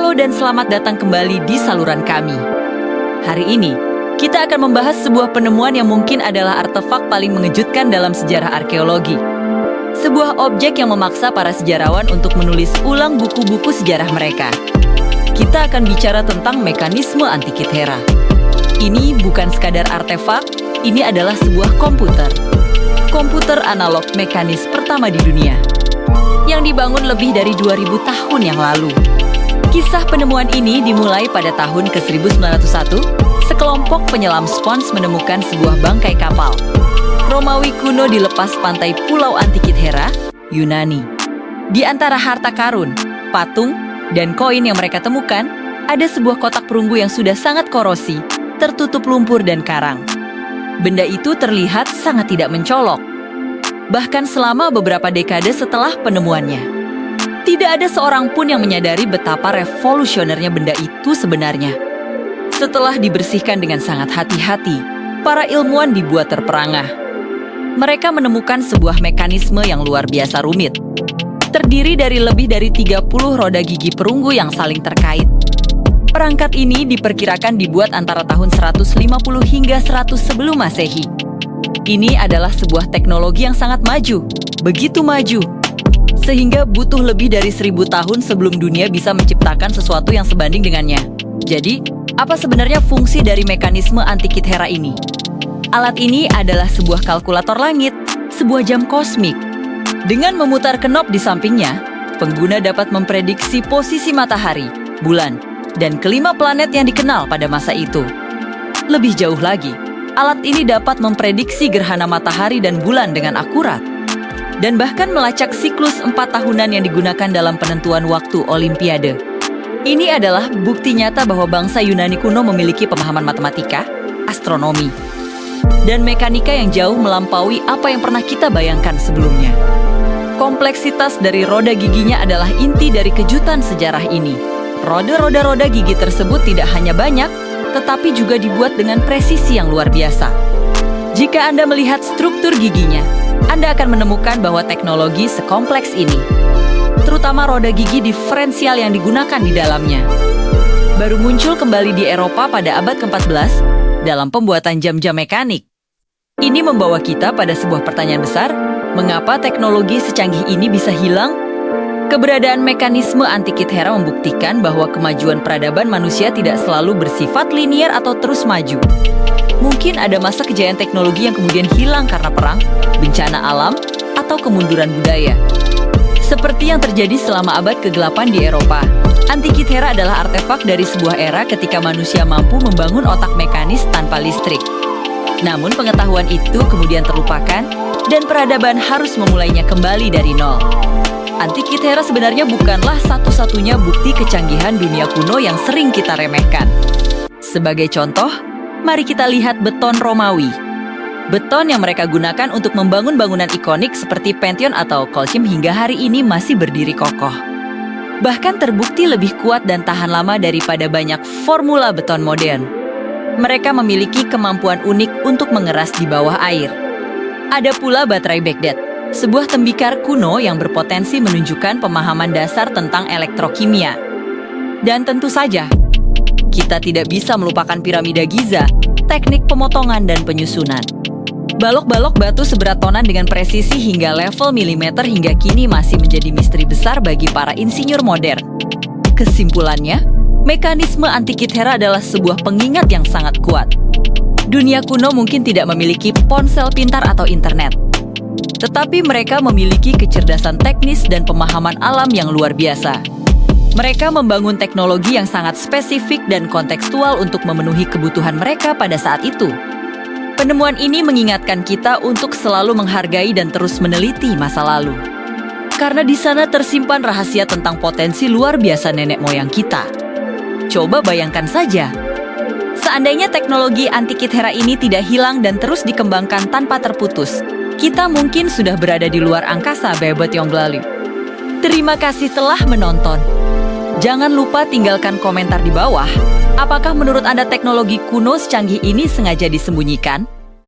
Halo dan selamat datang kembali di saluran kami. Hari ini, kita akan membahas sebuah penemuan yang mungkin adalah artefak paling mengejutkan dalam sejarah arkeologi. Sebuah objek yang memaksa para sejarawan untuk menulis ulang buku-buku sejarah mereka. Kita akan bicara tentang mekanisme Antikythera. Ini bukan sekadar artefak, ini adalah sebuah komputer. Komputer analog mekanis pertama di dunia, yang dibangun lebih dari 2000 tahun yang lalu. Kisah penemuan ini dimulai pada tahun ke-1901, sekelompok penyelam spons menemukan sebuah bangkai kapal Romawi kuno di lepas pantai Pulau Antikythera, Yunani. Di antara harta karun, patung, dan koin yang mereka temukan, ada sebuah kotak perunggu yang sudah sangat korosi, tertutup lumpur dan karang. Benda itu terlihat sangat tidak mencolok, bahkan selama beberapa dekade setelah penemuannya. Tidak ada seorang pun yang menyadari betapa revolusionernya benda itu sebenarnya. Setelah dibersihkan dengan sangat hati-hati, para ilmuwan dibuat terperangah. Mereka menemukan sebuah mekanisme yang luar biasa rumit. Terdiri dari lebih dari 30 roda gigi perunggu yang saling terkait. Perangkat ini diperkirakan dibuat antara tahun 150 hingga 100 sebelum Masehi. Ini adalah sebuah teknologi yang sangat maju, begitu maju, sehingga butuh lebih dari 1000 tahun sebelum dunia bisa menciptakan sesuatu yang sebanding dengannya. Jadi, apa sebenarnya fungsi dari mekanisme Antikythera ini? Alat ini adalah sebuah kalkulator langit, sebuah jam kosmik. Dengan memutar knob di sampingnya, pengguna dapat memprediksi posisi matahari, bulan, dan kelima planet yang dikenal pada masa itu. Lebih jauh lagi, alat ini dapat memprediksi gerhana matahari dan bulan dengan akurat, dan bahkan melacak siklus 4 tahunan yang digunakan dalam penentuan waktu Olimpiade. Ini adalah bukti nyata bahwa bangsa Yunani kuno memiliki pemahaman matematika, astronomi, dan mekanika yang jauh melampaui apa yang pernah kita bayangkan sebelumnya. Kompleksitas dari roda giginya adalah inti dari kejutan sejarah ini. Roda gigi tersebut tidak hanya banyak, tetapi juga dibuat dengan presisi yang luar biasa. Jika Anda melihat struktur giginya, Anda akan menemukan bahwa teknologi sekompleks ini, terutama roda gigi diferensial yang digunakan di dalamnya, baru muncul kembali di Eropa pada abad ke-14 dalam pembuatan jam-jam mekanik. Ini membawa kita pada sebuah pertanyaan besar, mengapa teknologi secanggih ini bisa hilang? Keberadaan mekanisme Antikythera membuktikan bahwa kemajuan peradaban manusia tidak selalu bersifat linier atau terus maju. Mungkin ada masa kejayaan teknologi yang kemudian hilang karena perang, bencana alam, atau kemunduran budaya. Seperti yang terjadi selama abad ke-8 di Eropa. Antikythera adalah artefak dari sebuah era ketika manusia mampu membangun otak mekanis tanpa listrik. Namun pengetahuan itu kemudian terlupakan, dan peradaban harus memulainya kembali dari nol. Antikythera sebenarnya bukanlah satu-satunya bukti kecanggihan dunia kuno yang sering kita remehkan. Sebagai contoh, mari kita lihat beton Romawi. Beton yang mereka gunakan untuk membangun bangunan ikonik seperti Pantheon atau Colosseum hingga hari ini masih berdiri kokoh. Bahkan terbukti lebih kuat dan tahan lama daripada banyak formula beton modern. Mereka memiliki kemampuan unik untuk mengeras di bawah air. Ada pula baterai Baghdad, sebuah tembikar kuno yang berpotensi menunjukkan pemahaman dasar tentang elektrokimia. Dan tentu saja, kita tidak bisa melupakan piramida Giza, teknik pemotongan dan penyusunan. Balok-balok batu seberat tonan dengan presisi hingga level milimeter hingga kini masih menjadi misteri besar bagi para insinyur modern. Kesimpulannya, mekanisme Antikythera adalah sebuah pengingat yang sangat kuat. Dunia kuno mungkin tidak memiliki ponsel pintar atau internet, tetapi mereka memiliki kecerdasan teknis dan pemahaman alam yang luar biasa. Mereka membangun teknologi yang sangat spesifik dan kontekstual untuk memenuhi kebutuhan mereka pada saat itu. Penemuan ini mengingatkan kita untuk selalu menghargai dan terus meneliti masa lalu. Karena di sana tersimpan rahasia tentang potensi luar biasa nenek moyang kita. Coba bayangkan saja, seandainya teknologi Antikythera ini tidak hilang dan terus dikembangkan tanpa terputus, kita mungkin sudah berada di luar angkasa bebat yang lalu. Terima kasih telah menonton. Jangan lupa tinggalkan komentar di bawah. Apakah menurut Anda teknologi kuno secanggih ini sengaja disembunyikan?